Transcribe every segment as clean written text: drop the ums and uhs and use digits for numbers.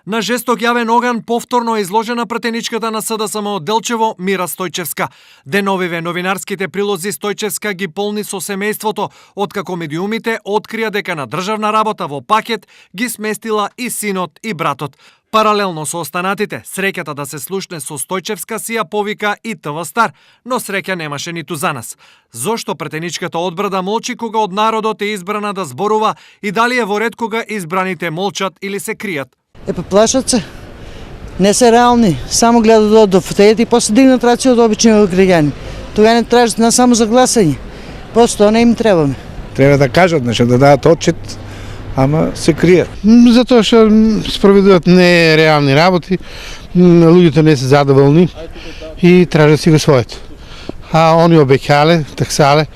На жесток јавен оган повторно е изложена претеничката на СДСМ Делчево Мира Стојчевска. Деновиве новинарските прилози Стојчевска ги полни со семејството, откако медиумите открија дека на државна работа во пакет ги сместила и синот и братот. Паралелно со останатите, среќата да се слушне со Стојчевска си ја повика и ТВ Стар, но среќа немаше ниту за нас. Зошто претеничката одбрада молчи кога од народот е избрана да зборува и дали е во ред кога избраните молчат или се кријат? Плашат се. Не се реални. Само гледат до фотеите и после дигнат рација од обични граѓани. Тога не тражат не само за гласање. Просто не им требаме. Треба да кажат нешто, да дадат отчет, ама се кријат. Затоа што спроведуваат нереални работи, луѓето не се задоволни и тражат си го своето. А они обеќале, таксале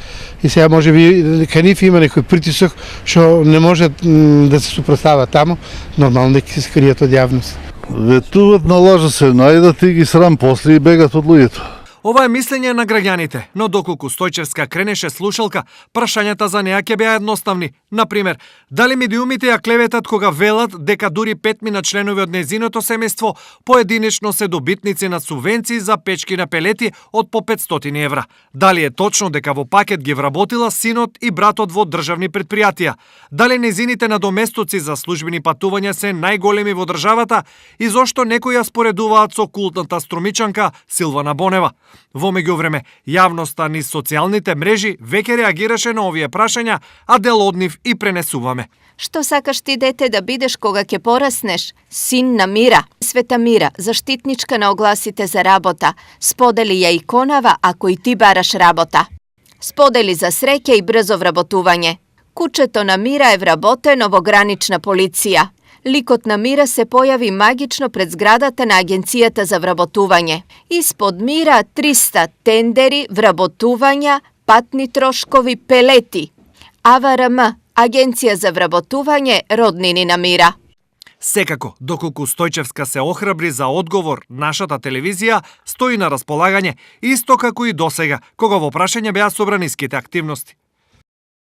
и сега може би кај нив има некој притисок што не може да се супростават таму, нормално дека се скријат од јавност. Ветуват на лажа се најдат и ги срам после и бегат од луѓето. Ова е мислење на граѓаните, но доколку Стојчевска кренеше слушалка, прашањата за неа ќе беа едноставни. Например, дали медиумите ја клеветат кога велат дека дури 5 членови од незиното семејство поединечно се добитници на субвенции за печки на пелети од по 500 евра? Дали е точно дека во пакет ги вработила синот и братот во државни предпријатија? Дали незините надоместоци за службени патувања се најголеми во државата и зошто некои ја споредуваат со култната струмичанка Силвана Бонева? Во меѓувреме, јавноста низ социјалните мрежи веќе реагираше на овие прашања, а дел од нив и пренесуваме. Што сакаш ти, дете, да бидеш кога ќе пораснеш? Син на Мира. Света Мира, заштитничка на огласите за работа. Сподели ја иконава ако и ти бараш работа. Сподели за среќа и брзо вработување. Кучето на Мира е вработено во гранична полиција. Ликот на Мира се појави магично пред зградата на Агенцијата за вработување. Испод Мира 300 тендери, вработувања, патни трошкови, пелети. АВРМ, Агенција за вработување, роднини на Мира. Секако, доколку Стојчевска се охрабри за одговор, нашата телевизија стои на располагање, исто како и досега, кога во прашање беа собраниските активности.